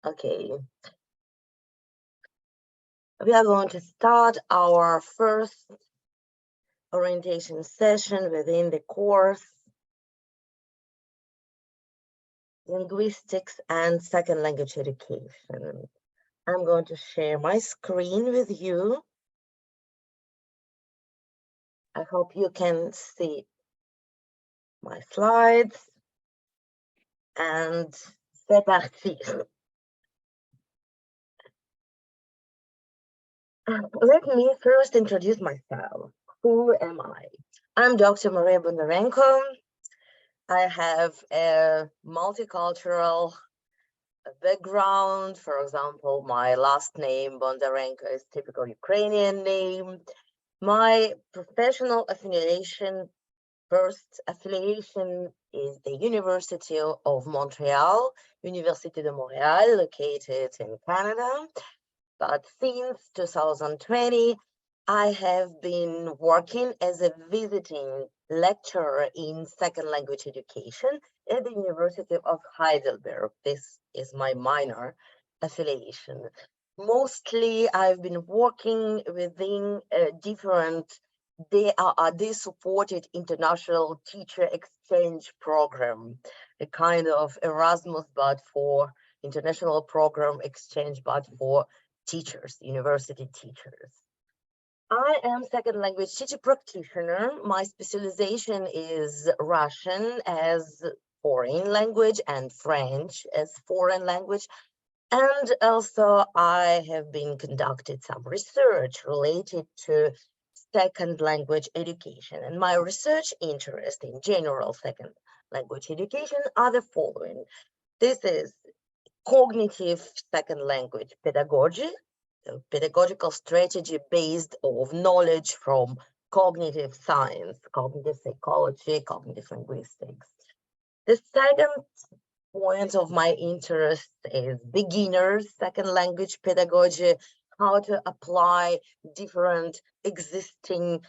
Okay. We are going to start our first orientation session within the course Linguistics and Second Language Education. I'm going to share my screen with you. I hope you can see my slides. And c'est parti. Let me first introduce myself. Who am I? I'm Dr. Maria Bondarenko. I have a multicultural background. For example, my last name, Bondarenko, is typical Ukrainian name. My professional affiliation, first affiliation is the University of Montreal, Université de Montréal, located in Canada. But since 2020, I have been working as a visiting lecturer in second language education at the University of Heidelberg. This is my minor affiliation. Mostly, I've been working within different supported international teacher exchange program, a kind of Erasmus, but for international program exchange, but for teachers, university teachers. I am second language teacher practitioner. My specialization is Russian as foreign language and French as foreign language. And also I have been conducted some research related to second language education. And my research interest in general second language education are the following. This is cognitive second language pedagogy, pedagogical strategy based on knowledge from cognitive science, cognitive psychology, cognitive linguistics. The second point of my interest is beginners second language pedagogy, how to apply different existing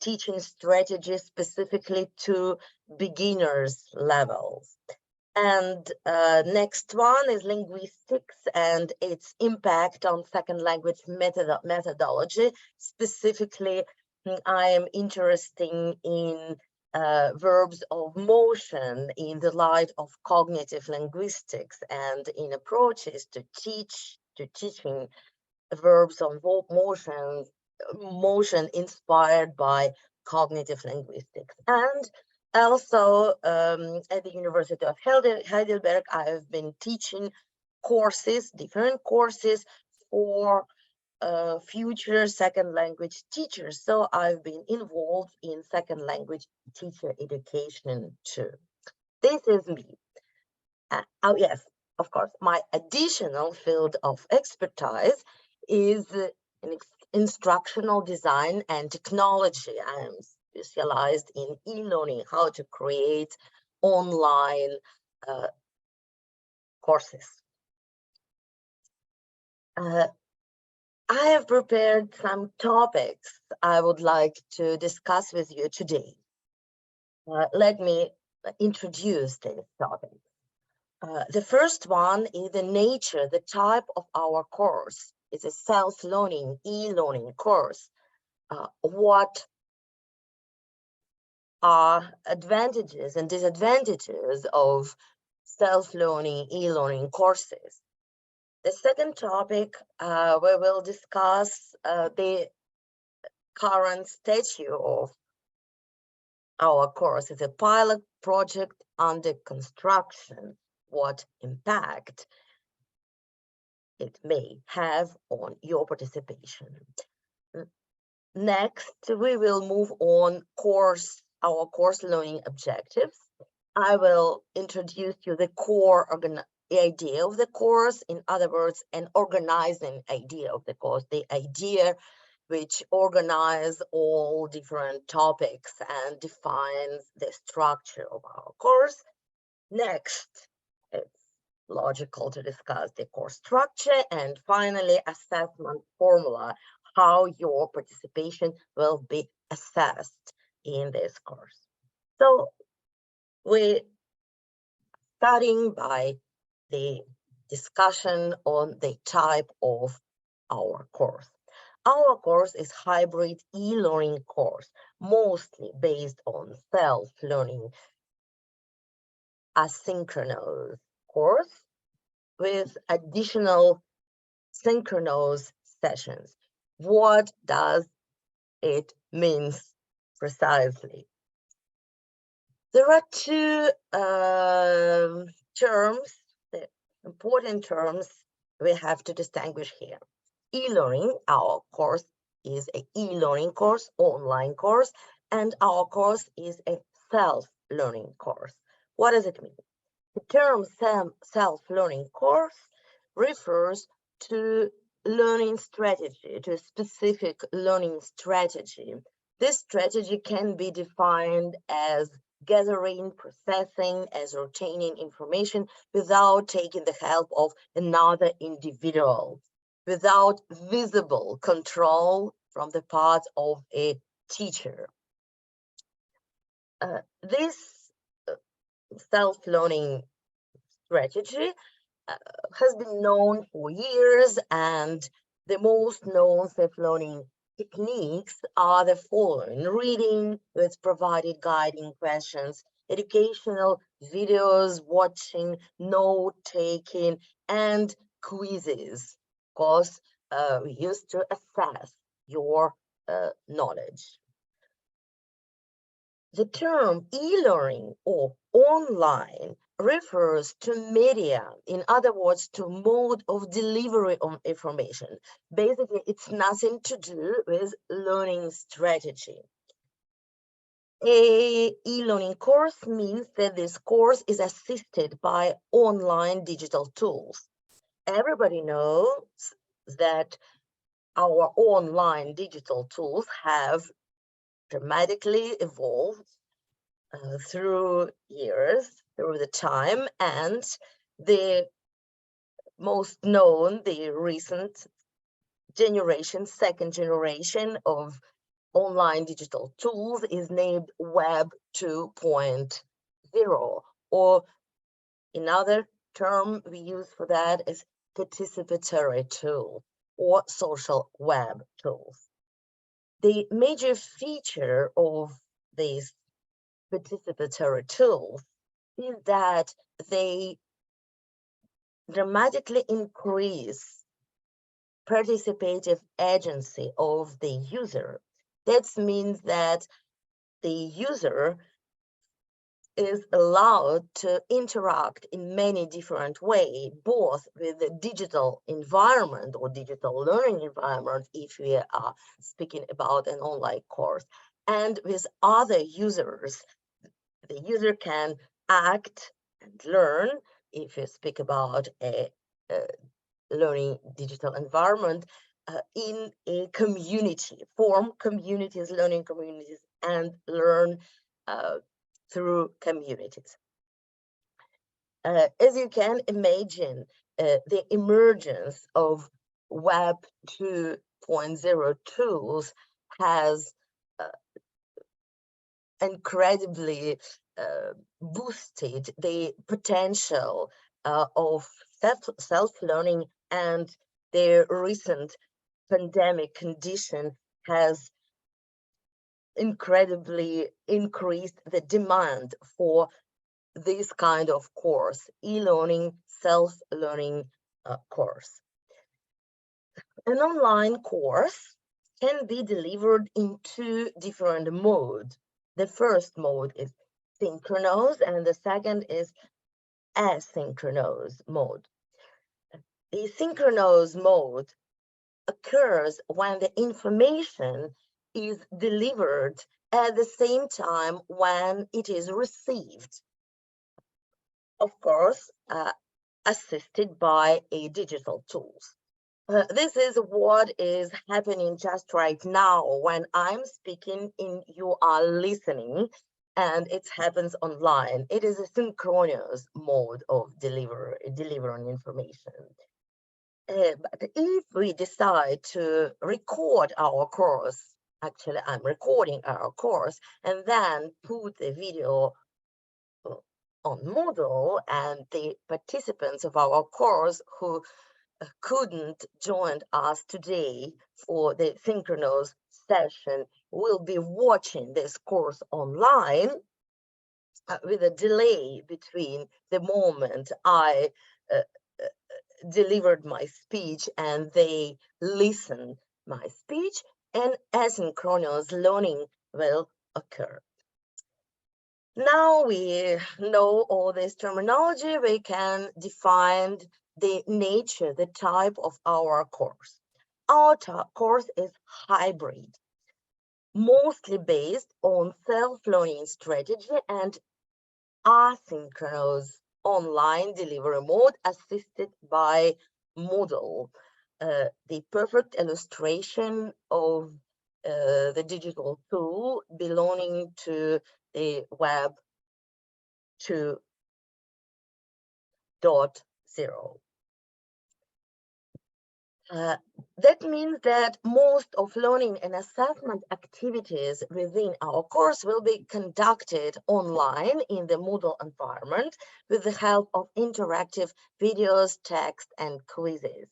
teaching strategies specifically to beginners levels. And next one is linguistics and its impact on second language methodology. Specifically, I am interested in verbs of motion in the light of cognitive linguistics and in approaches to teaching verbs of motion inspired by cognitive linguistics. And also at the University of Heidelberg, I have been teaching courses, different courses for future second language teachers. So I've been involved in second language teacher education too. This is me. Oh yes, of course, my additional field of expertise is instructional design and technology. I am specialized in e-learning, how to create online courses. I have prepared some topics I would like to discuss with you today. Let me introduce these topics. The first one is the nature, the type of our course. It's a self-learning, e-learning course. What are advantages and disadvantages of self-learning, e-learning courses? The second topic, we will discuss the current status of our course. It's a pilot project under construction. What impact it may have on your participation. Next, we will move on our course learning objectives. I will introduce you the core idea of the course, in other words, an organizing idea of the course, the idea which organizes all different topics and defines the structure of our course. Next, it's logical to discuss the course structure, and finally, assessment formula, how your participation will be assessed in this course. So we're starting by the discussion on the type of our course. Our course is hybrid e-learning course, mostly based on self-learning asynchronous course with additional synchronous sessions. What does it mean precisely? There are two terms, the important terms we have to distinguish here. E-learning, our course is an e-learning course, online course, and our course is a self-learning course. What does it mean? The term self-learning course refers to learning strategy, to a specific learning strategy. This strategy can be defined as gathering, processing, as retaining information without taking the help of another individual, without visible control from the part of a teacher. This self-learning strategy has been known for years, and the most known self-learning techniques are the following: reading with provided guiding questions, educational videos, watching, note-taking, and quizzes. Of course, we used to assess your knowledge. The term e-learning or online refers to media, in other words, to mode of delivery of information. Basically, it's nothing to do with learning strategy. A e-learning course means that this course is assisted by online digital tools. Everybody knows that our online digital tools have dramatically evolved through years, through the time, and the most known, the recent generation, second generation of online digital tools is named Web 2.0, or another term we use for that is participatory tool or social web tools. The major feature of these participatory tools is that they dramatically increase participative agency of the user. That means that the user is allowed to interact in many different ways, both with the digital environment or digital learning environment, if we are speaking about an online course, and with other users. The user can act and learn, if you speak about a learning digital environment, in a community, form communities, learning communities, and learn through communities. As you can imagine, the emergence of Web 2.0 tools has incredibly boosted the potential of self-learning, and the recent pandemic condition has incredibly increased the demand for this kind of course, e-learning, self-learning course. An online course can be delivered in two different modes. The first mode is synchronous, and the second is asynchronous mode. The synchronous mode occurs when the information is delivered at the same time when it is received. Of course, assisted by a digital tools. This is what is happening just right now when I'm speaking and you are listening, and it happens online. It is a synchronous mode of delivering information. But if we decide to record our course, actually I'm recording our course, and then put the video on Moodle, and the participants of our course who couldn't join us today for the synchronous session will be watching this course online with a delay between the moment I uh, delivered my speech and they listen my speech, and asynchronous learning will occur. Now we know all this terminology, we can define the nature, the type of our course. Our course is hybrid, mostly based on self-learning strategy and asynchronous online delivery mode assisted by Moodle. The perfect illustration of the digital tool belonging to the Web 2.0. That means that most of learning and assessment activities within our course will be conducted online in the Moodle environment with the help of interactive videos, text, and quizzes.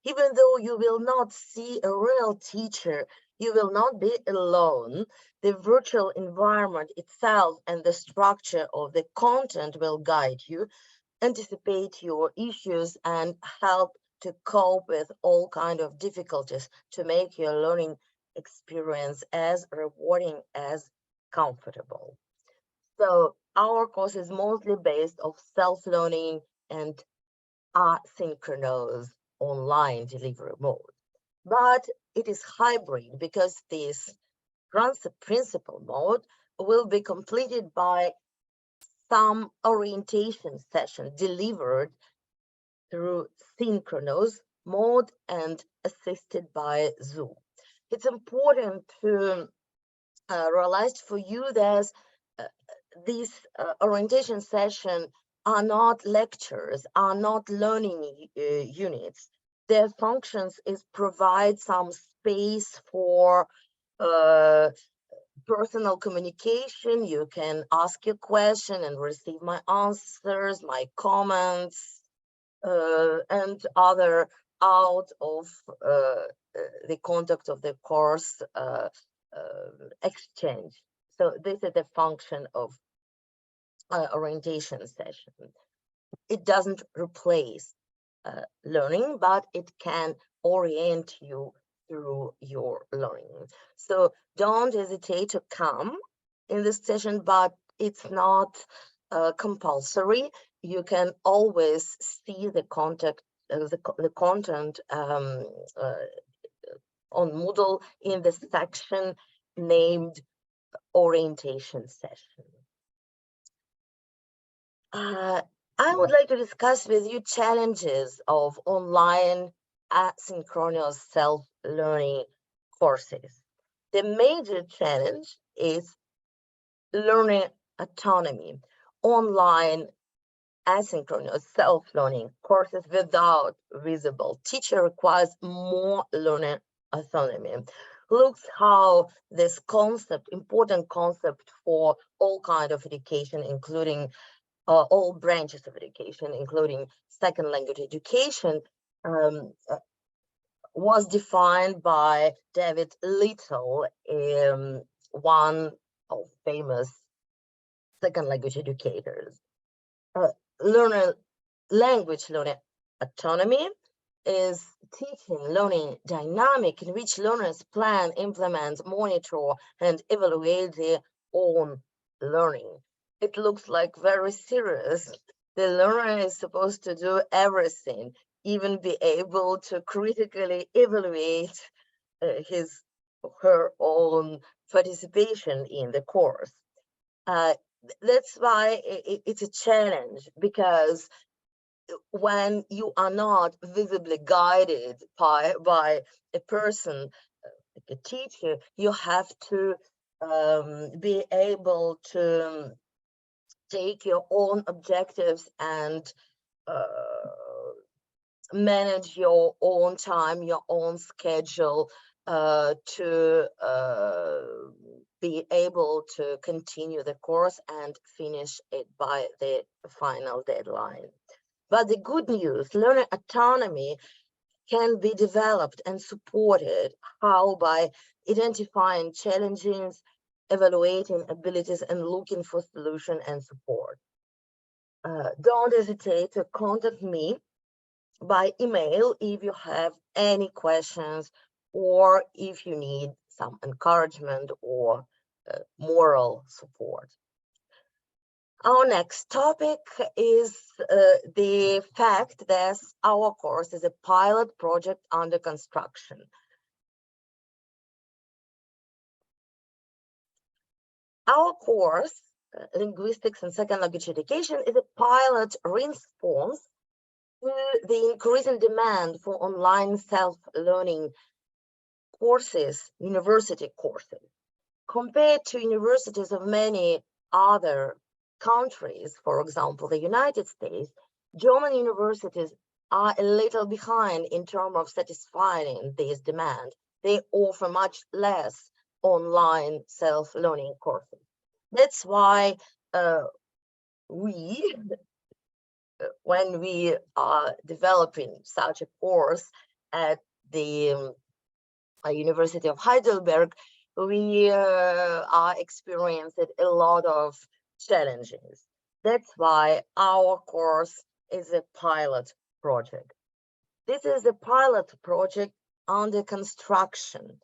Even though you will not see a real teacher, you will not be alone. The virtual environment itself and the structure of the content will guide you, anticipate your issues, and help to cope with all kinds of difficulties to make your learning experience as rewarding as comfortable. So our course is mostly based on self-learning and asynchronous online delivery mode. But it is hybrid because this principal mode will be completed by some orientation session delivered through synchronous mode and assisted by Zoom. It's important to realize for you that these orientation sessions are not lectures, are not learning units. Their functions is provide some space for personal communication. You can ask your question and receive my answers, my comments, and other out of the conduct of the course exchange. So this is the function of orientation session. It doesn't replace learning, but it can orient you through your learning. So don't hesitate to come in this session, but it's not compulsory. You can always see the content on Moodle in the section named orientation session. I would like to discuss with you challenges of online asynchronous self-learning courses. The major challenge is learning autonomy. Online asynchronous self-learning courses without visible teacher requires more learning autonomy. Looks how this concept, important concept for all kinds of education, including all branches of education, including second language education, was defined by David Little, one of famous second language educators. Language learning autonomy is teaching learning dynamic in which learners plan, implement, monitor, and evaluate their own learning. It looks like very serious. The learner is supposed to do everything, even be able to critically evaluate his or her own participation in the course. That's why it's a challenge, because when you are not visibly guided by a person, like a teacher, you have to be able to take your own objectives and manage your own time, your own schedule, to be able to continue the course and finish it by the final deadline. But the good news, learner autonomy can be developed and supported. How? By identifying challenges, evaluating abilities, and looking for solution and support. Don't hesitate to contact me by email if you have any questions or if you need some encouragement or moral support. Our next topic is the fact that our course is a pilot project under construction. Our course, Linguistics and Second Language Education, is a pilot response to the increasing demand for online self-learning courses, university courses. Compared to universities of many other countries, for example, the United States, German universities are a little behind in terms of satisfying this demand. They offer much less online self-learning courses. That's why when we are developing such a course at the University of Heidelberg, we are experiencing a lot of challenges. That's why our course is a pilot project. This is a pilot project under construction,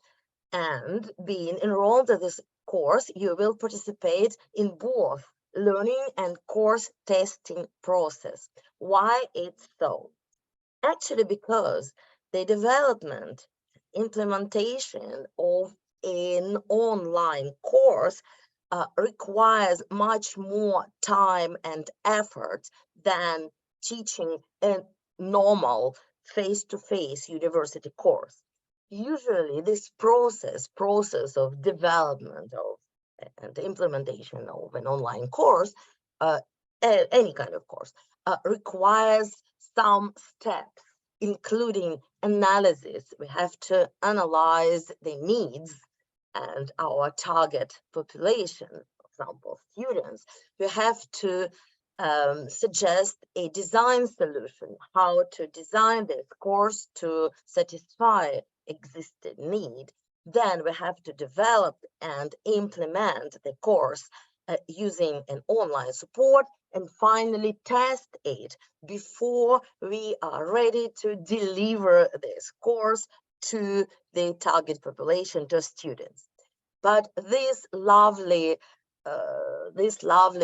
and being enrolled in this course, you will participate in both learning and course testing process. Why it's so? Actually, because the development, implementation of an online course requires much more time and effort than teaching a normal face-to-face university course. Usually this process of development of and implementation of an online course, any kind of course, requires some steps, including analysis. We have to analyze the needs and our target population, for example, students. We have to suggest a design solution, how to design this course to satisfy existing need. Then we have to develop and implement the course using an online support, and finally test it before we are ready to deliver this course to the target population, to students. But this lovely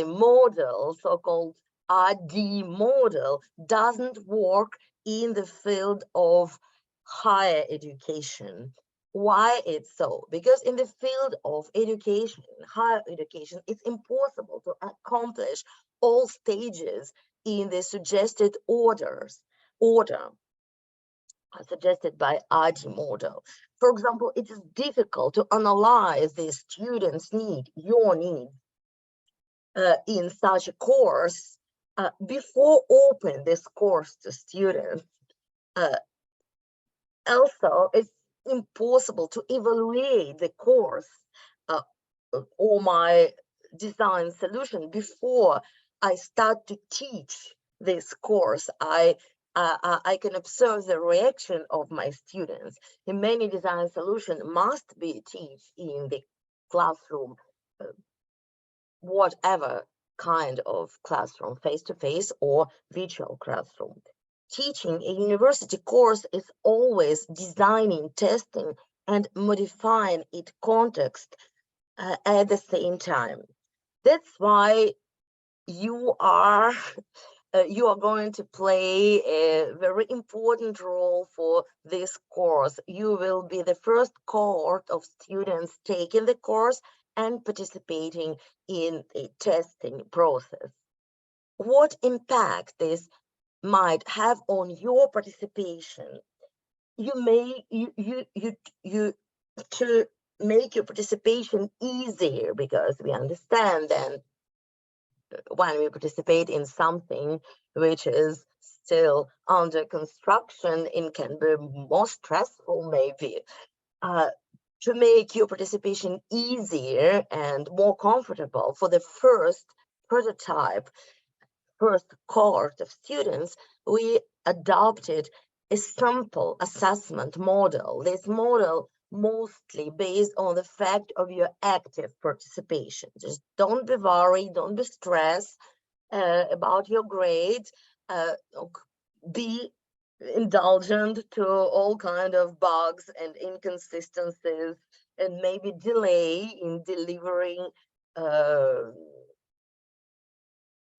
model, so-called RD model, doesn't work in the field of higher education. Why it's so? Because in the field of education, higher education, it's impossible to accomplish all stages in the suggested order suggested by RD model. For example, it is difficult to analyze the student's need, your need, in such a course before opening this course to students. Also, it's impossible to evaluate the course or my design solution before I start to teach this course. I can observe the reaction of my students. In many design solutions must be taught in the classroom, whatever kind of classroom, face-to-face or virtual classroom. Teaching a university course is always designing, testing, and modifying its context at the same time. That's why you are going to play a very important role for this course. You will be the first cohort of students taking the course and participating in the testing process. What impact this might have on your participation? To make your participation easier, because we understand that when we participate in something which is still under construction, it can be more stressful maybe. to make your participation easier and more comfortable for the first prototype, first cohort of students, we adopted a sample assessment model. This model mostly based on the fact of your active participation. Just don't be worried, don't be stressed about your grades. Be indulgent to all kind of bugs and inconsistencies and maybe delay in delivering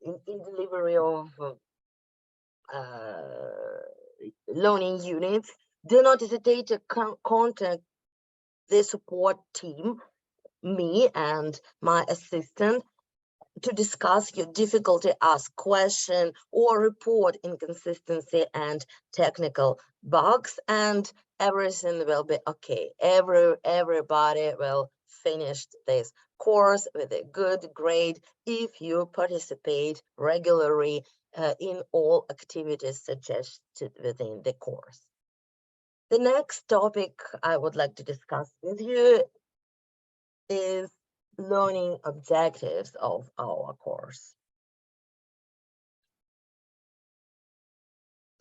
in delivery of learning units. Do not hesitate to contact the support team, me and my assistant, to discuss your difficulty, ask question, or report inconsistency and technical bugs, and everything will be okay. Everybody will finish this course with a good grade if you participate regularly in all activities suggested within the course. The next topic I would like to discuss with you is learning objectives of our course.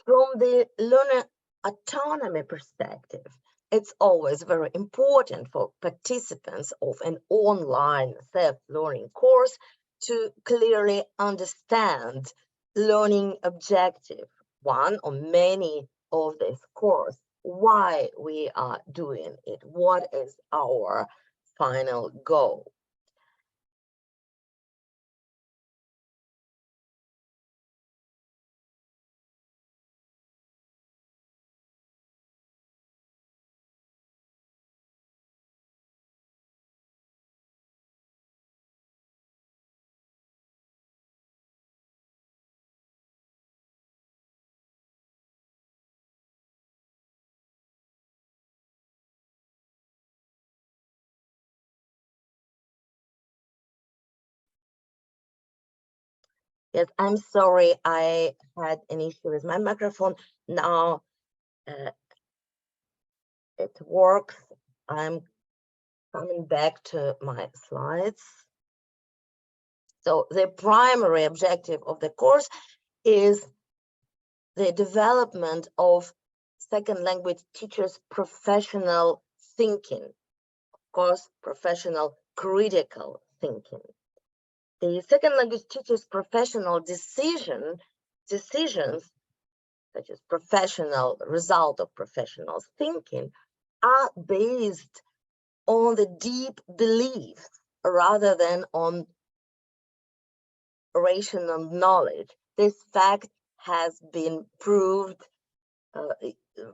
From the learner autonomy perspective, it's always very important for participants of an online self-learning course to clearly understand learning objective, one or many of this course, why we are doing it, what is our final goal. Yes, I'm sorry, I had an issue with my microphone. Now it works. I'm coming back to my slides. So the primary objective of the course is the development of second language teachers' professional thinking, of course, professional critical thinking. The second language teachers' professional decisions, such as professional result of professional thinking, are based on the deep beliefs rather than on rational knowledge. This fact has been proved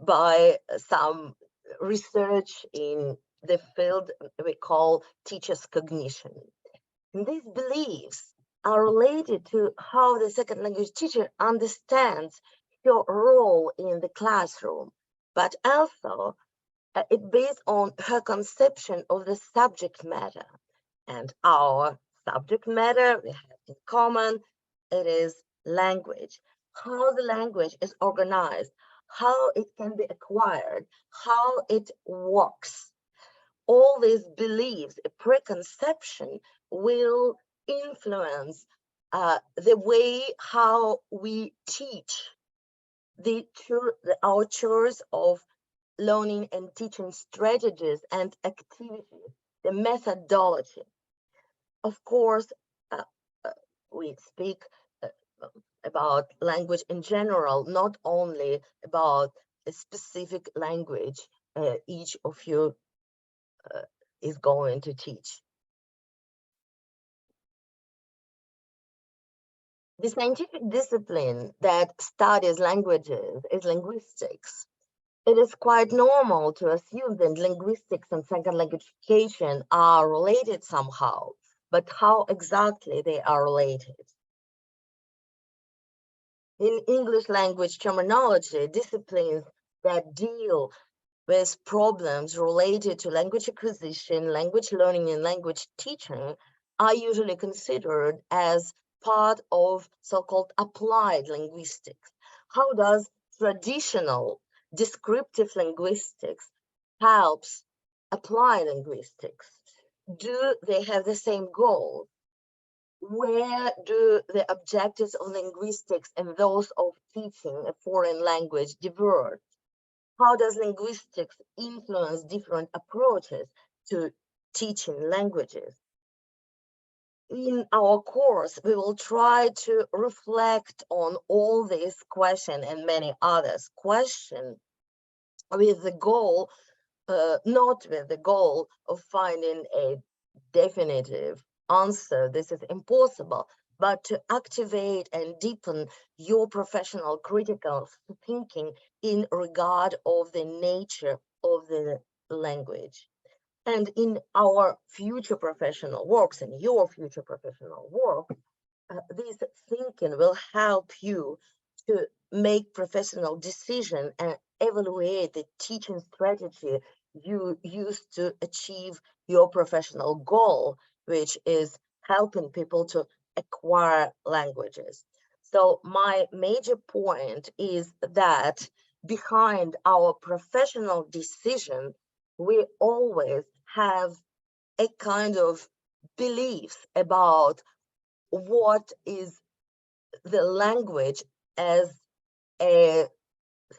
by some research in the field we call teachers' cognition. And these beliefs are related to how the second language teacher understands your role in the classroom, but also it's based on her conception of the subject matter. And our subject matter we have in common, it is language. How the language is organized, how it can be acquired, how it works. All these beliefs, a preconception, will influence the way how we teach our choice of learning and teaching strategies and activities, the methodology. Of course, we speak about language in general, not only about a specific language each of you is going to teach. The scientific discipline that studies languages is linguistics. It is quite normal to assume that linguistics and second language education are related somehow, but how exactly they are related? In English language terminology, disciplines that deal with problems related to language acquisition, language learning, and language teaching are usually considered as part of so-called applied linguistics. How does traditional descriptive linguistics helps apply linguistics? Do they have the same goal? Where do the objectives of linguistics and those of teaching a foreign language diverge? How does linguistics influence different approaches to teaching languages? In our course, we will try to reflect on all these questions and many others. Question with the goal, not with the goal of finding a definitive answer. This is impossible, but to activate and deepen your professional critical thinking in regard of the nature of the language. And in our future professional works and your future professional work, this thinking will help you to make professional decision and evaluate the teaching strategy you use to achieve your professional goal, which is helping people to acquire languages. So my major point is that behind our professional decision, we always have a kind of beliefs about what is the language as a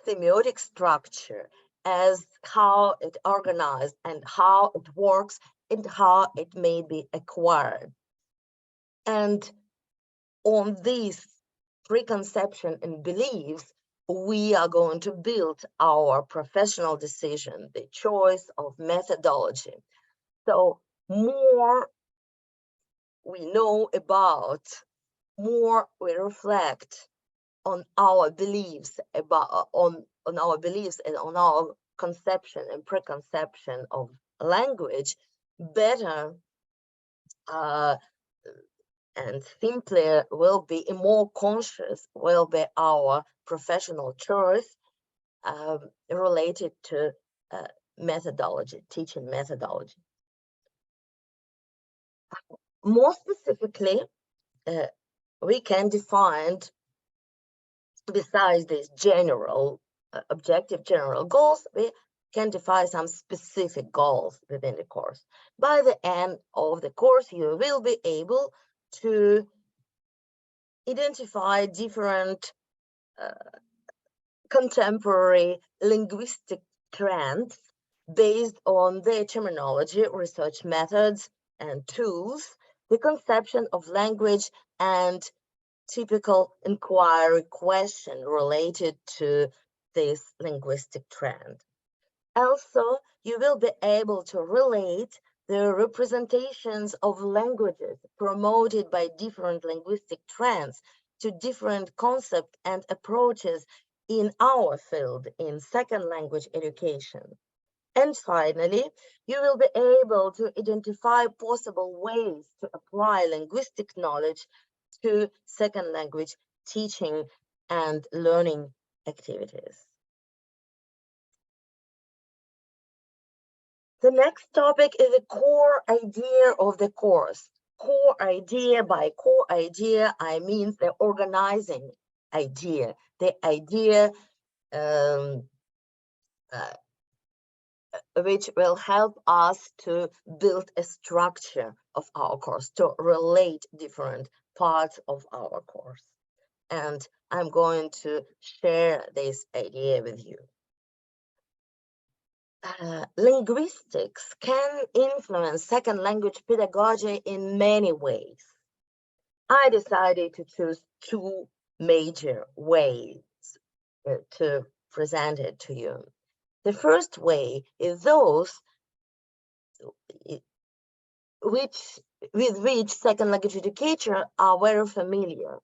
semiotic structure, as how it organized and how it works and how it may be acquired. And on these preconception and beliefs, we are going to build our professional decision, the choice of methodology. So more we know about, more we reflect on our beliefs about on our beliefs and on our conception and preconception of language, better and simpler will be, a more conscious will be our professional choice related to methodology, teaching methodology. More specifically, we can define, besides these general objective general goals, we can define some specific goals within the course. By the end of the course, you will be able to identify different contemporary linguistic trends based on their terminology, research methods, and tools, the conception of language, and typical inquiry question related to this linguistic trend. Also, you will be able to relate the representations of languages promoted by different linguistic trends to different concepts and approaches in our field in second language education. And finally, you will be able to identify possible ways to apply linguistic knowledge to second language teaching and learning activities. The next topic is the core idea of the course. Core idea, by core idea, I mean the organizing idea, the idea which will help us to build a structure of our course, to relate different parts of our course. And I'm going to share this idea with you. Linguistics can influence second language pedagogy in many ways. I decided to choose two major ways to present it to you. The first way is those with which second language educators are very familiar.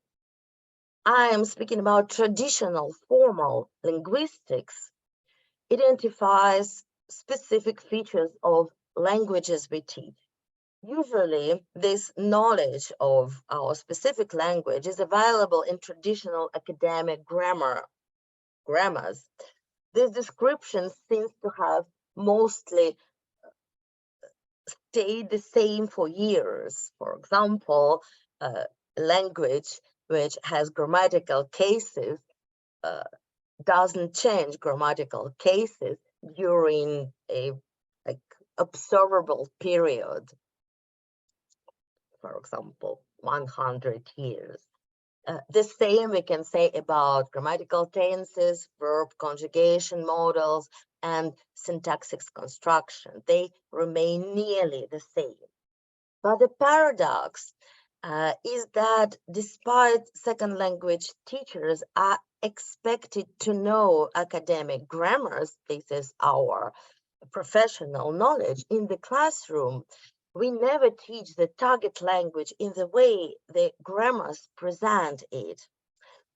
I am speaking about traditional formal linguistics. Identifies specific features of languages we teach. Usually, this knowledge of our specific language is available in traditional academic grammars. This description seems to have mostly stayed the same for years. For example, language which has grammatical cases doesn't change grammatical cases during a observable period, for example, 100 years. The same we can say about grammatical tenses, verb conjugation models, and syntactic construction. They remain nearly the same. But the paradox is that despite second language teachers are expected to know academic grammars, this is our professional knowledge in the classroom, we never teach the target language in the way the grammars present it.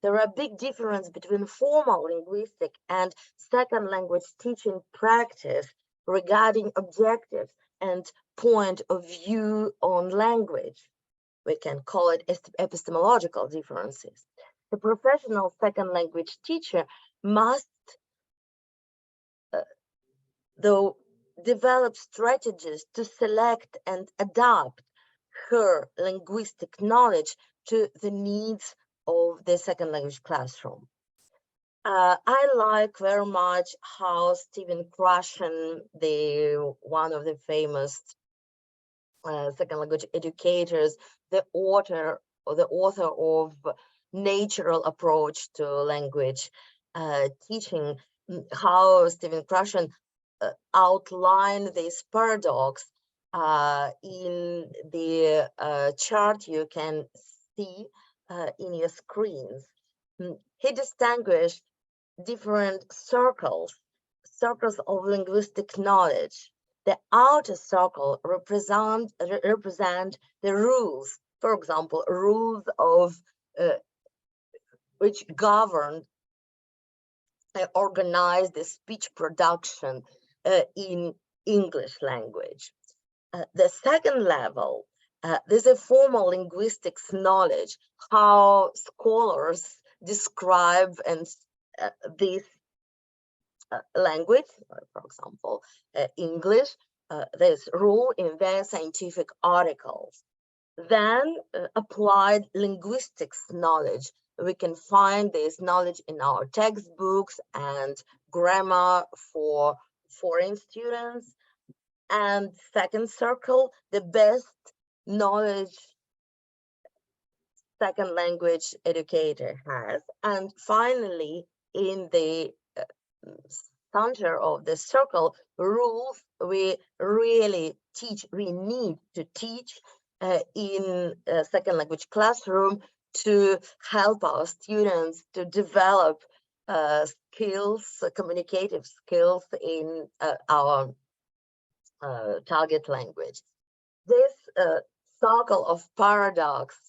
There are big differences between formal linguistic and second language teaching practice regarding objectives and point of view on language. We can call it epistemological differences. The professional second language teacher must, though, develop strategies to select and adapt her linguistic knowledge to the needs of the second language classroom. I like very much how Stephen Krashen, one of the famous second language educators, the author of Natural Approach to Language Teaching, how Stephen Krashen outline this paradox in the chart you can see in your screens. He distinguished different circles of linguistic knowledge. The outer circle represent the rules, for example, rules of which govern organize the speech production in English language. The second level, there's a formal linguistics knowledge, how scholars describe and this language, for example, English, this rule in their scientific articles. Then applied linguistics knowledge. We can find this knowledge in our textbooks and grammar for foreign students. And second circle, the best knowledge second language educator has. And finally, in the center of the circle, rules we really teach, we need to teach in a second language classroom to help our students to develop skills, communicative skills in our target language. This circle of paradox,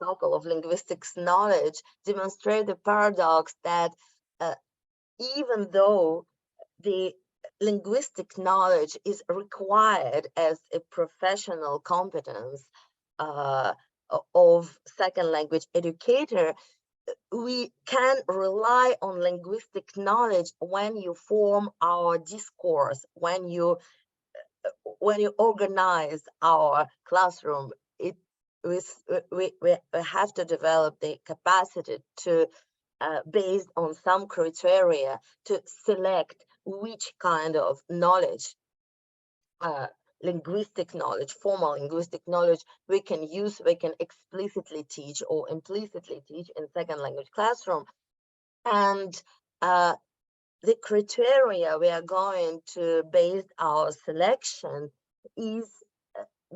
circle of linguistics knowledge demonstrate the paradox that even though the linguistic knowledge is required as a professional competence of second language educator, we can rely on linguistic knowledge when you form our discourse, when you organize our classroom. We have to develop the capacity to, based on some criteria, to select which kind of knowledge, linguistic knowledge, formal linguistic knowledge we can use, we can explicitly teach or implicitly teach in second language classroom. And the criteria we are going to base our selection is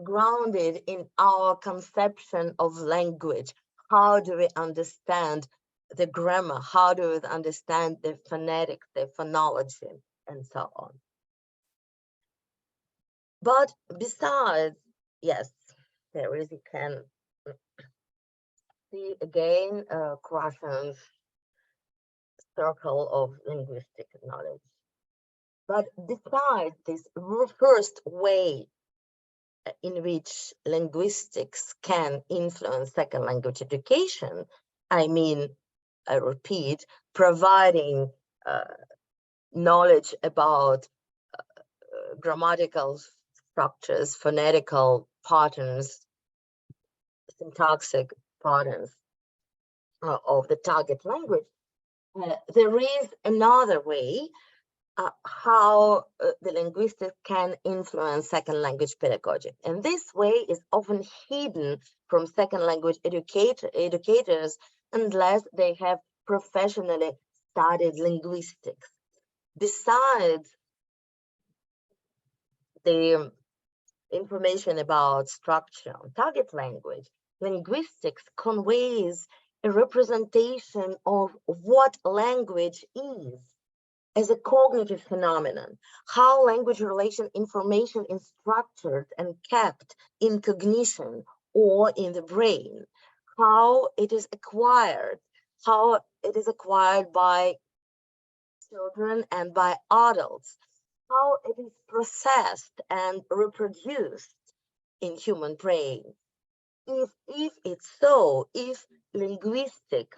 grounded in our conception of language. How do we understand the grammar? How do we understand the phonetics, the phonology, and so on? But besides, yes, there is, you can see again Krashen's circle of linguistic knowledge. But besides this first way in which linguistics can influence second language education, I mean, I repeat, providing knowledge about grammatical structures, phonetical patterns, syntactic patterns of the target language. There is another way how the linguistics can influence second language pedagogy. And this way is often hidden from second language educators unless they have professionally studied linguistics. Besides the information about structure and target language, linguistics conveys a representation of what language is as a cognitive phenomenon, how language relation information is structured and kept in cognition or in the brain, how it is acquired, by children and by adults, how it is processed and reproduced in human brain. If it's so, if linguistic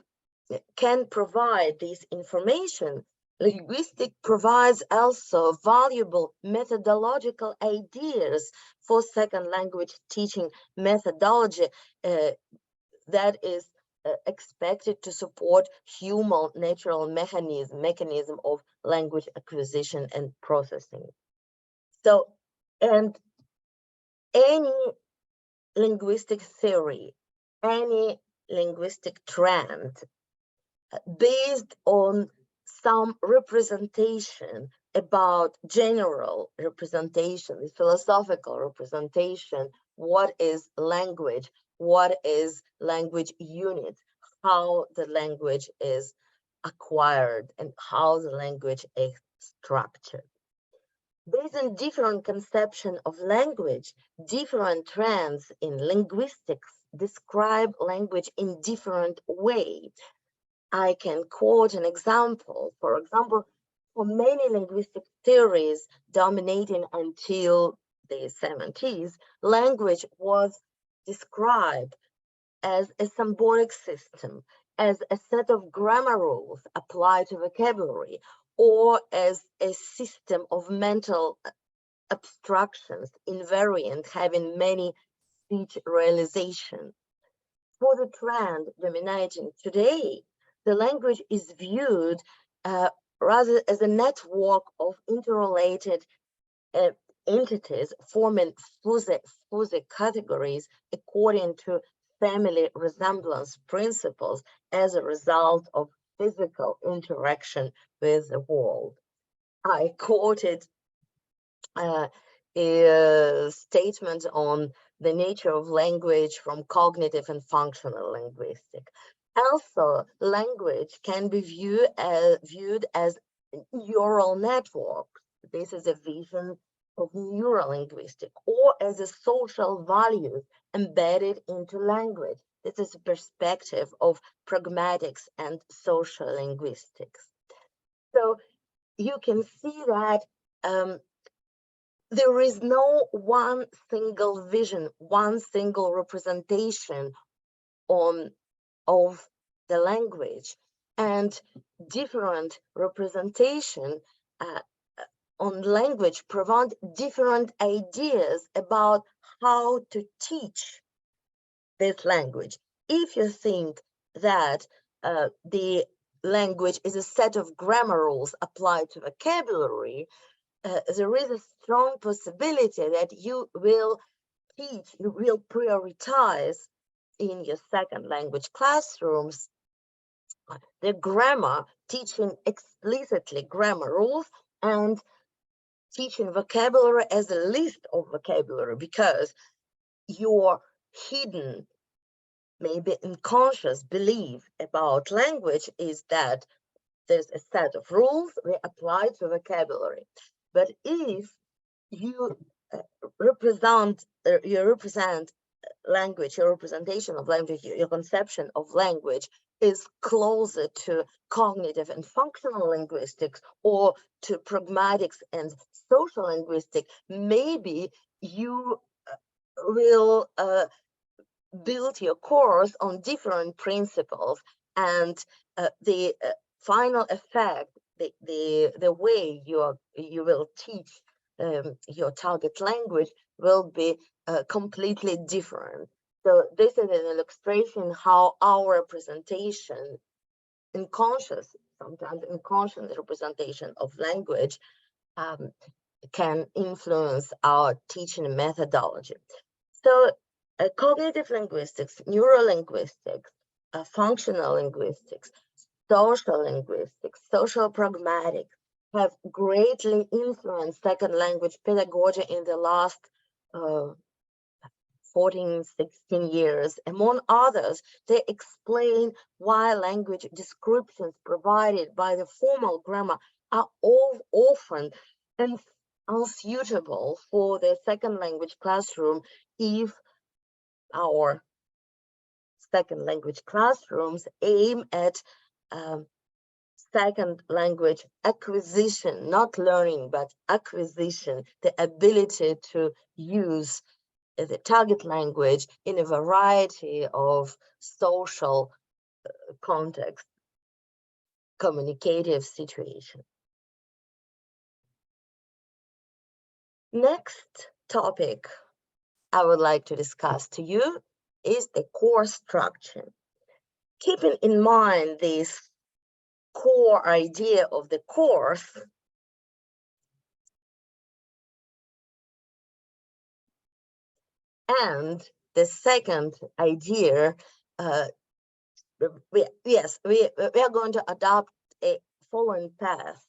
can provide this information, linguistic provides also valuable methodological ideas for second language teaching methodology that is expected to support human natural mechanism of language acquisition and processing. So, and any linguistic theory, any linguistic trend based on some representation about general representation, philosophical representation, what is language, what is language unit, how the language is acquired, and how the language is structured. Based on different conception of language, different trends in linguistics describe language in different ways. I can quote an example. For example, for many linguistic theories dominating until the 70s, language was described as a symbolic system, as a set of grammar rules applied to vocabulary, or as a system of mental abstractions invariant having many speech realizations. For the trend dominating today, the language is viewed rather as a network of interrelated entities forming fuzzy categories according to family resemblance principles as a result of physical interaction with the world. I quoted a statement on the nature of language from cognitive and functional linguistics. Also, language can be viewed as neural networks. This is a vision of neurolinguistics, or as a social values embedded into language. This is a perspective of pragmatics and social linguistics. So you can see that there is no one single vision, one single representation of the language, and different representation on language provide different ideas about how to teach this language. If you think that the language is a set of grammar rules applied to vocabulary, there is a strong possibility that you will prioritize in your second language classrooms the grammar, teaching explicitly grammar rules and teaching vocabulary as a list of vocabulary, because your hidden, maybe unconscious belief about language is that there's a set of rules we apply to vocabulary. But if you represent language, your representation of language, your conception of language is closer to cognitive and functional linguistics or to pragmatics and social linguistics, maybe you will build your course on different principles, and the final effect, the way you will teach your target language will be completely different. So this is an illustration how our representation, unconscious sometimes inconscient representation of language can influence our teaching methodology. So cognitive linguistics, neurolinguistics, functional linguistics, social pragmatics have greatly influenced second language pedagogy in the last 14, 16 years. Among others, they explain why language descriptions provided by the formal grammar are often unsuitable for the second language classroom if our second language classrooms aim at second language acquisition, not learning, but acquisition, the ability to use the target language in a variety of social context, communicative situation. Next topic I would like to discuss to you is the course structure. Keeping in mind this core idea of the course, and the second idea, we are going to adopt a following path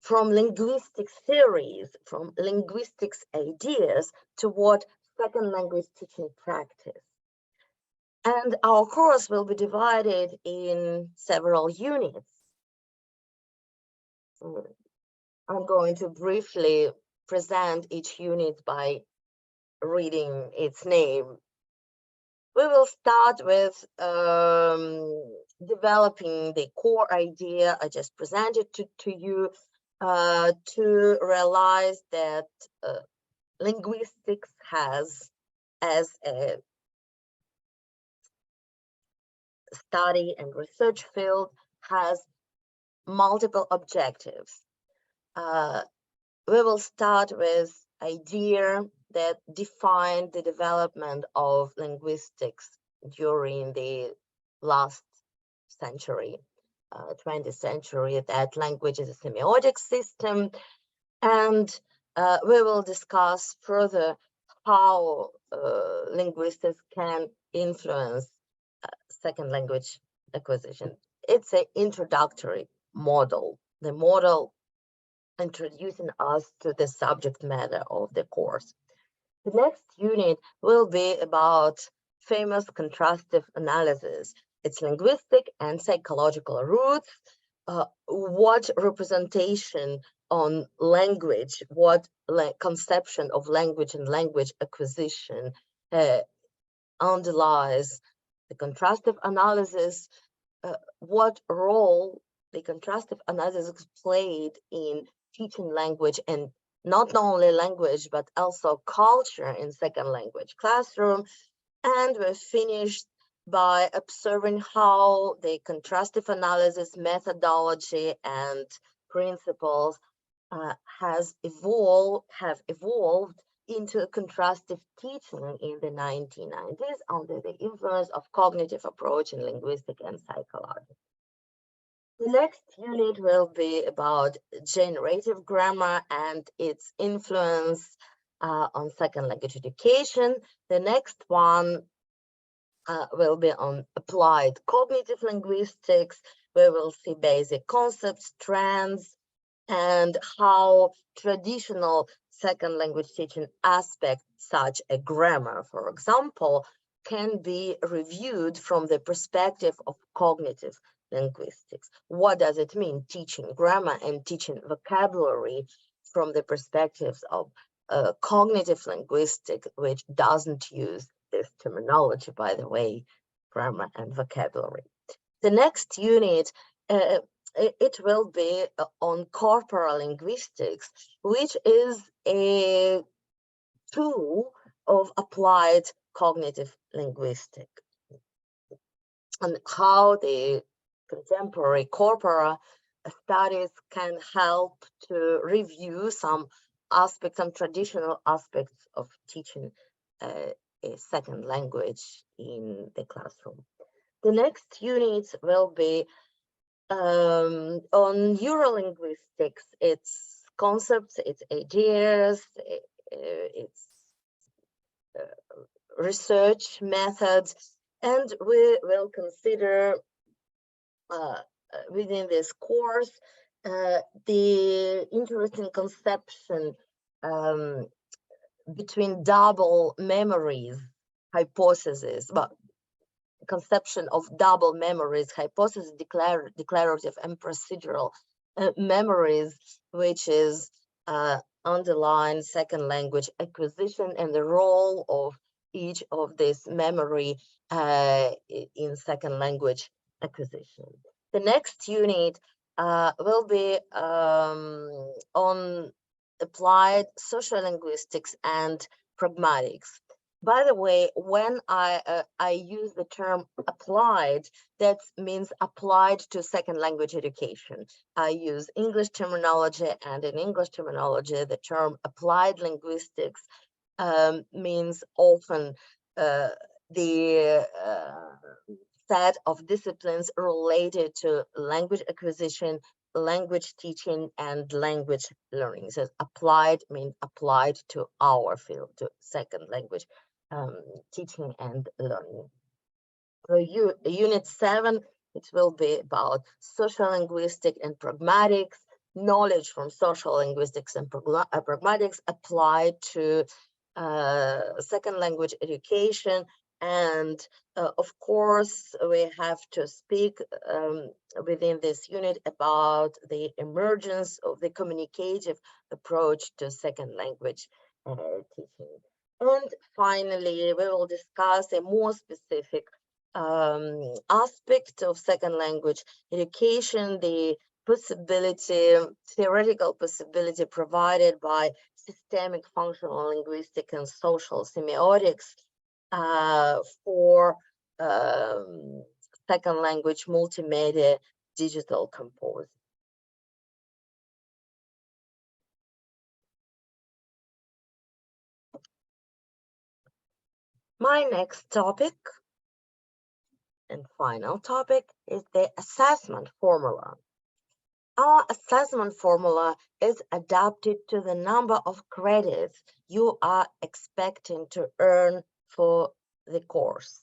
from linguistics theories, from linguistics ideas toward second language teaching practice. And our course will be divided in several units. I'm going to briefly present each unit by reading its name. We will start with developing the core idea I just presented to you, to realize that linguistics has, as a study and research field, has multiple objectives. We will start with idea that defined the development of linguistics during the last century, 20th century, that language is a semiotic system. And we will discuss further how linguistics can influence second language acquisition. It's an introductory model, the model introducing us to the subject matter of the course. The next unit will be about famous contrastive analysis, its linguistic and psychological roots, what representation on language, what conception of language and language acquisition underlies the contrastive analysis, what role the contrastive analysis played in teaching language, and not only language, but also culture in second language classroom. And we're finished by observing how the contrastive analysis methodology and principles have evolved into contrastive teaching in the 1990s under the influence of cognitive approach in linguistics and psychology. The next unit will be about generative grammar and its influence on second language education. The next one will be on applied cognitive linguistics. We will see basic concepts, trends, and how traditional second language teaching aspects, such as grammar, for example, can be reviewed from the perspective of cognitive linguistics. What does it mean teaching grammar and teaching vocabulary from the perspectives of cognitive linguistics, which doesn't use this terminology, by the way, grammar and vocabulary. The next unit, it will be on corporal linguistics, which is a tool of applied cognitive linguistics, and how the contemporary corpora studies can help to review some aspects, some traditional aspects of teaching a second language in the classroom. The next units will be On neurolinguistics, it's concepts, it's ideas, it's research methods, and we will consider within this course the interesting conception between double memories hypothesis, but conception of double memories hypothesis, declarative and procedural memories, which is underlying second language acquisition and the role of each of this memory in second language acquisition. The next unit will be on applied social linguistics and pragmatics. By the way, when I use the term applied, that means applied to second language education. I use English terminology, and in English terminology, the term applied linguistics means often the set of disciplines related to language acquisition, language teaching, and language learning. So applied means applied to our field, to second language teaching and learning. So unit 7, it will be about social linguistics and pragmatics, knowledge from social linguistics and pragmatics applied to second language education. And of course, we have to speak within this unit about the emergence of the communicative approach to second language teaching. And finally, we will discuss a more specific aspect of second language education, the possibility, theoretical possibility provided by systemic functional linguistic and social semiotics for second language multimedia digital composing. My next topic and final topic is the assessment formula. Our assessment formula is adapted to the number of credits you are expecting to earn for the course.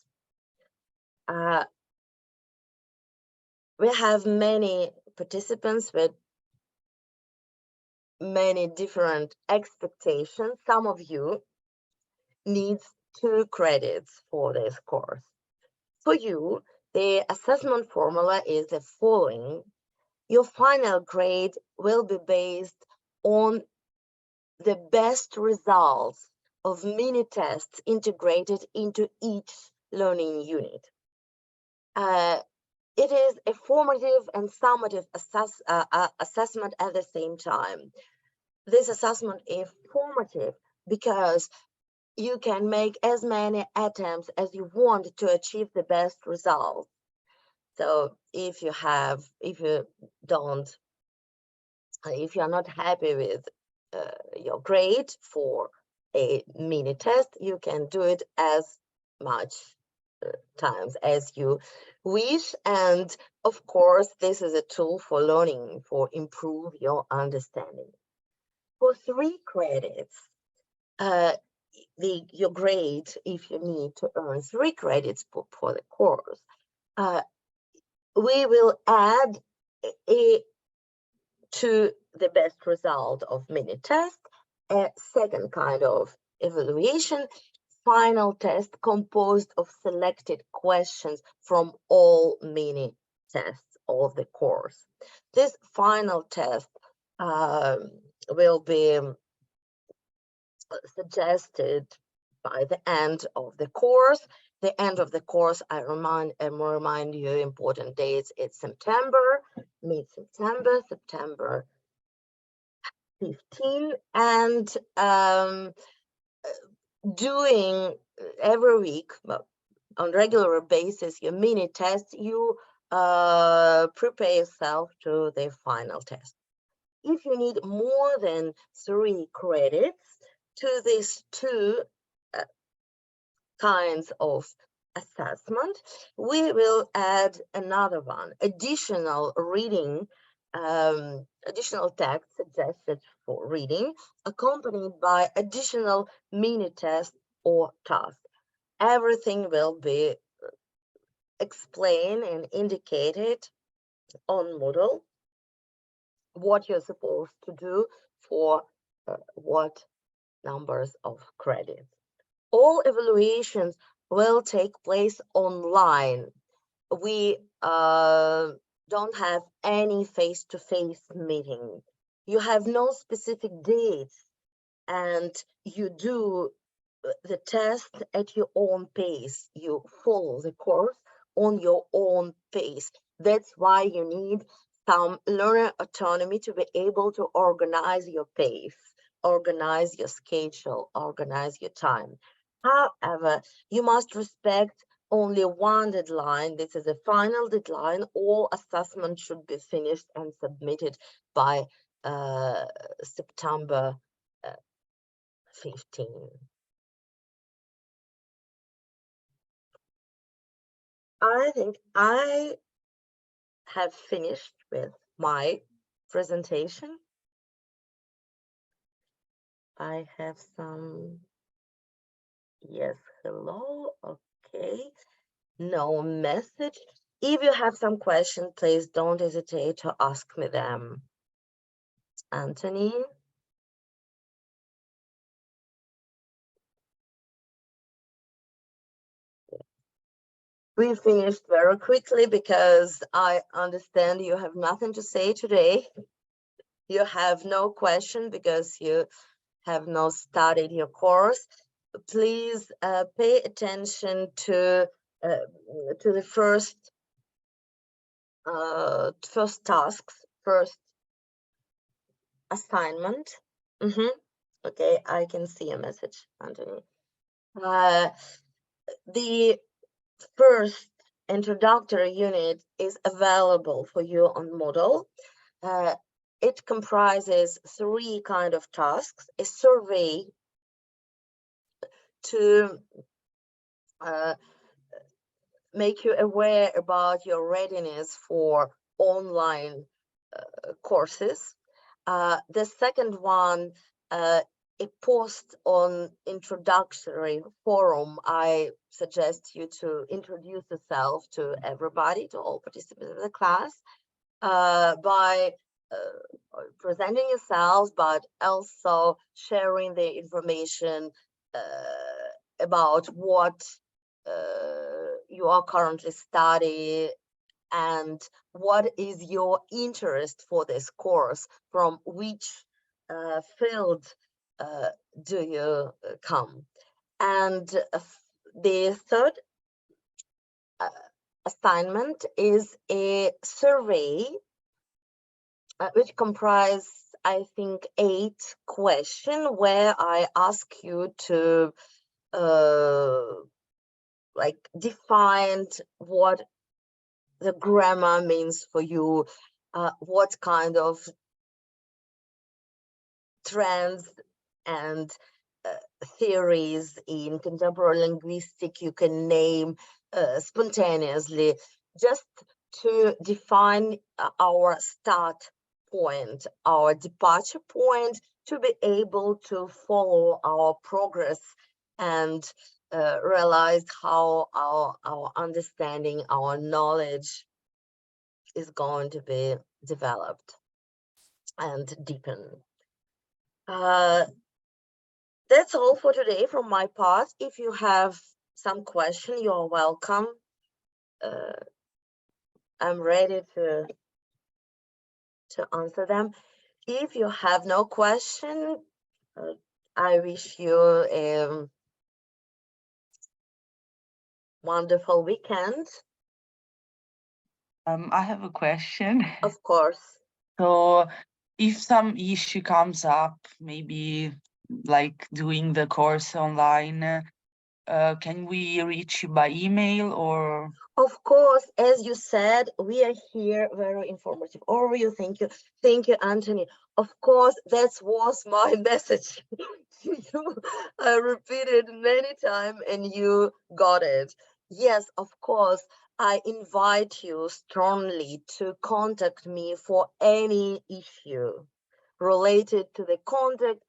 We have many participants with many different expectations. Some of you need 2 credits for this course. For you, the assessment formula is the following. Your final grade will be based on the best results of mini tests integrated into each learning unit. It is a formative and summative assessment at the same time. This assessment is formative because you can make as many attempts as you want to achieve the best result. So if you are not happy with your grade for a mini test, you can do it as much times as you wish. And of course, this is a tool for learning, for improve your understanding. For 3 credits, your grade, if you need to earn 3 credits for the course, we will add to the best result of mini test, a second kind of evaluation, final test composed of selected questions from all mini tests of the course. This final test will be suggested by the end of the course. The end of the course, I remind you important dates. It's September, mid-September, September 15, and doing every week on regular basis your mini test, you prepare yourself to the final test. If you need more than 3 credits to these 2 kinds of assessment, we will add another one, additional reading, additional text suggested for reading, accompanied by additional mini test or task. Everything will be explained and indicated on Moodle, what you're supposed to do for what numbers of credits. All evaluations will take place online. We don't have any face-to-face meeting. You have no specific dates, and you do the test at your own pace. You follow the course on your own pace. That's why you need some learner autonomy to be able to organize your pace, organize your schedule, organize your time. However, you must respect only one deadline. This is a final deadline. All assessments should be finished and submitted by September 15. I think I have finished with my presentation. I have some, yes, hello, okay, no message. If you have some question, please don't hesitate to ask me them. Anthony? We finished very quickly because I understand you have nothing to say today. You have no question because you have not studied your course. Please pay attention to the first tasks, first assignment. Okay, I can see a message, Anthony. The first introductory unit is available for you on Moodle. It comprises 3 kind of tasks: a survey to make you aware about your readiness for online courses. The second one, a post on introductory forum. I suggest you to introduce yourself to everybody, to all participants of the class, by presenting yourselves, but also sharing the information about what you are currently studying and what is your interest for this course, from which field do you come. And the third assignment is a survey which comprises, I think, 8 questions, where I ask you to like define what the grammar means for you, what kind of trends and theories in contemporary linguistics you can name spontaneously, just to define our start point, our departure point, to be able to follow our progress and realize how our understanding, our knowledge is going to be developed and deepened. That's all for today from my part. If you have some question, you're welcome. I'm ready to answer them. If you have no question, I wish you a wonderful weekend. I have a question. Of course. So if some issue comes up, maybe like doing the course online, can we reach you by email or? Of course, as you said, we are here, very informative overview. Thank you, Anthony. Of course, that was my message to you. I repeated many times and you got it. Yes, of course. I invite you strongly to contact me for any issue related to the content,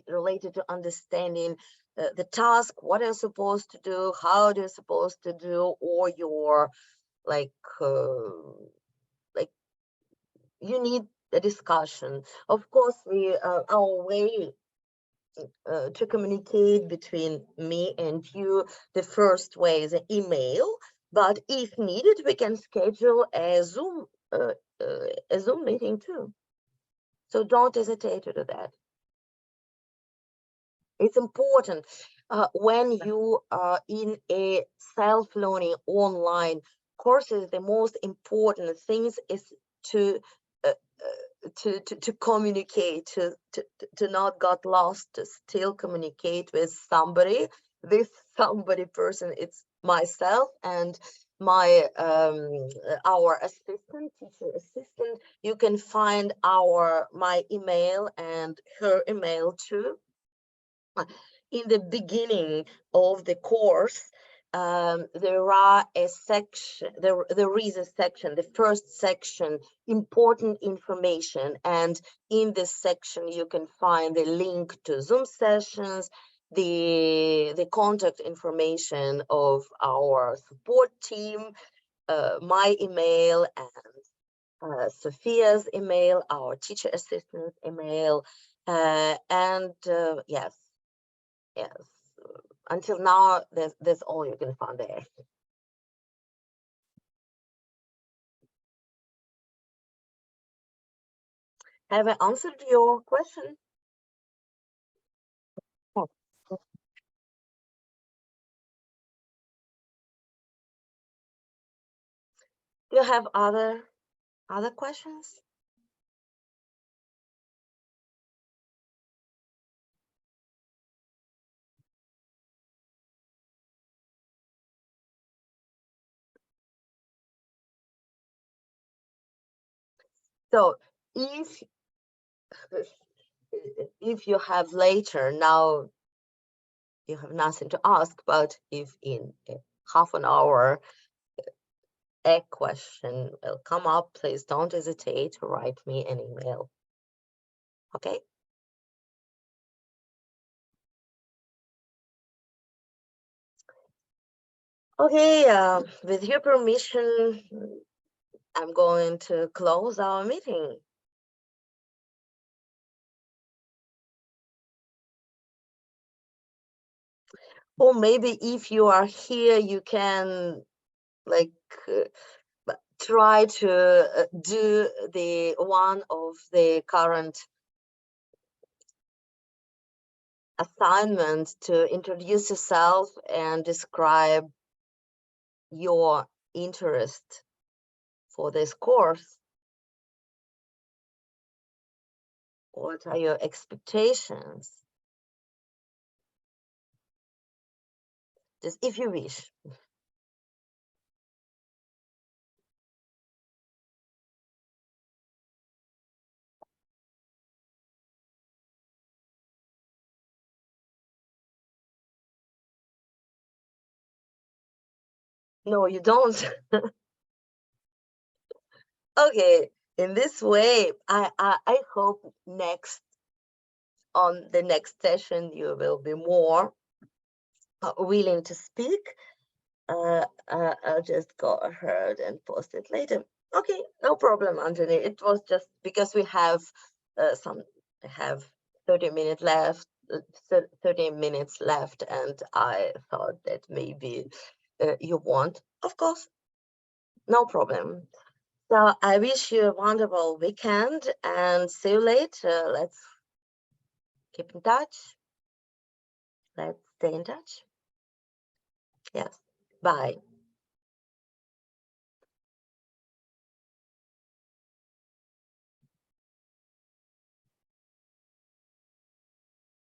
related to understanding the task, what you're supposed to do, how you're supposed to do, or your like like you need a discussion. Of course, our way to communicate between me and you, the first way is an email, but if needed, we can schedule a Zoom meeting too. So don't hesitate to do that. It's important when you are in a self-learning online courses, the most important things is to to communicate, to not get lost, to still communicate with somebody. This somebody person, it's myself and my our assistant, teacher assistant. You can find my email and her email too. In the beginning of the course, there is a section, the first section, important information, and in this section you can find the link to Zoom sessions, the contact information of our support team, my email, and Sophia's email, our teacher assistant's email, and yes. Until now, that's all you can find there. Have I answered your question? Oh. Do you have other questions? So if you have later, now you have nothing to ask, but if in half an hour a question will come up, please don't hesitate to write me an email. Okay? Okay, with your permission, I'm going to close our meeting. Or maybe if you are here, you can like try to do the one of the current assignments to introduce yourself and describe your interest for this course. What are your expectations? Just if you wish. No, you don't. Okay, in this way, I hope on the next session you will be more willing to speak. I'll just go ahead and post it later. Okay, no problem, Anthony. It was just because we have 30 minutes left, 30 minutes left, and I thought that maybe you want, of course, no problem. So I wish you a wonderful weekend and see you later. Let's keep in touch. Let's stay in touch. Yes, bye.